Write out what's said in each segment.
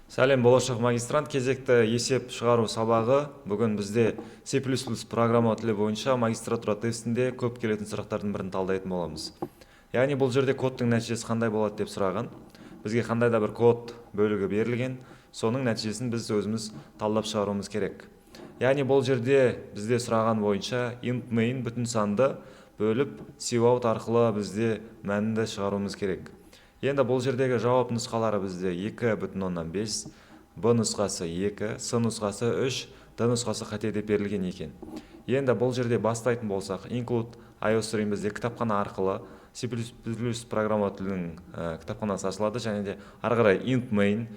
Сәлем, болашақ магистрант. Кезекті есеп шығару сабағы. Бүгін бізде C++ программа тілі бойынша магистратура тестінде көп келетін сұрақтардың бірін талдайтын боламыз. Яғни бұл жерде кодтың нәтижесі қандай болады деп сұраған. Бізге қандай да бір код бөлігі берілген, соның нәтижесін біз өзіміз талдап шығаруымыз керек. Яғни бұл жерде бізде сұраған бойынша int main бүтін санды бөліп cout арқылы бізде мәнді шығаруымыз керек. Енді бұл жердегі жауап нұсқалары бізде 2,5, Б нұсқасы 2, С нұсқасы 3, Д нұсқасы қате деп берілген екен. Енді бұл жерде бастайтын болсақ, include iostream бізде кітапхана арқылы C++ программа тілінің кітапханасы ашылады, және де ары қарай int main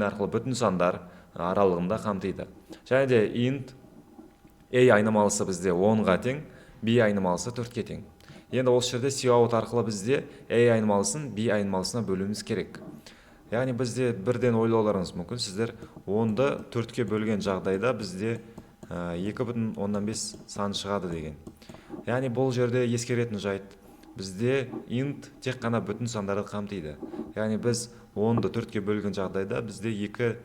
арқылы бүтін сандар аралығында қамтиды. Және де int a айнымалысы бізде 10-ға тең, b айнымалысы 4-ке тең. Енді осы жерде cout арқылы бізде a айнымалысын b айнымалысына бөлуіміз керек. Яғни бізде бірден ойлауларыңыз мүмкін, сіздер 10-ды 4-ке бөлген жағдайда бізде 2,5 сан шығады деген. Яғни бұл жерде ескеретін жайт, бізде int тек қана бүтін сандарды қамтиды. Яғни біз 10-ды 4-ке бөлген жағдайда бізде 2,5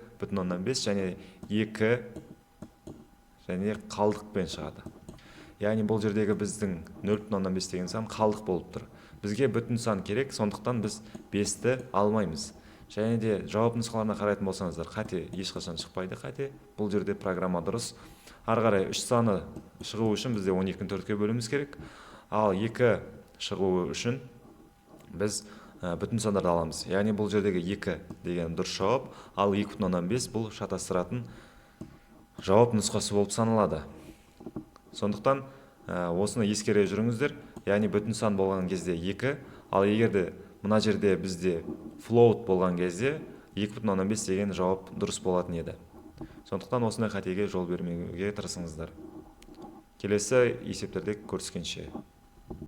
және 2 және қалдықпен шығады. Яғни бұл жердегі біздің 0,5 деген сан қалдық болып тұр. Бізге бүтін сан керек, сондықтан біз 5-ті алмаймыз. Және де жауап нұсқаларына қарайтын болсаңыздар, қате ешқашан шықпайды қате. Бұл жерде программа дұрыс. Ары қарай 3 саны шығу үшін бізде 12-ні 4-ке бөлуіміз керек. Ал 2 шығуы үшін біз бүтін сандарды аламыз. Яғни бұл жердегі 2 деген дұрыс жауап, ал 2,5 бұл шатастыратын жауап нұсқасы болып саналады. Сондықтан осыны ескере жүріңіздер. Яғни бүтін сан болған кезде 2, ал егерде мына жерде бізде float болған кезде 2,5 деген жауап дұрыс болатын еді. Сондықтан осындай қатеге жол бермеуге тырысыңыздар. Келесі есептерде көріскенше.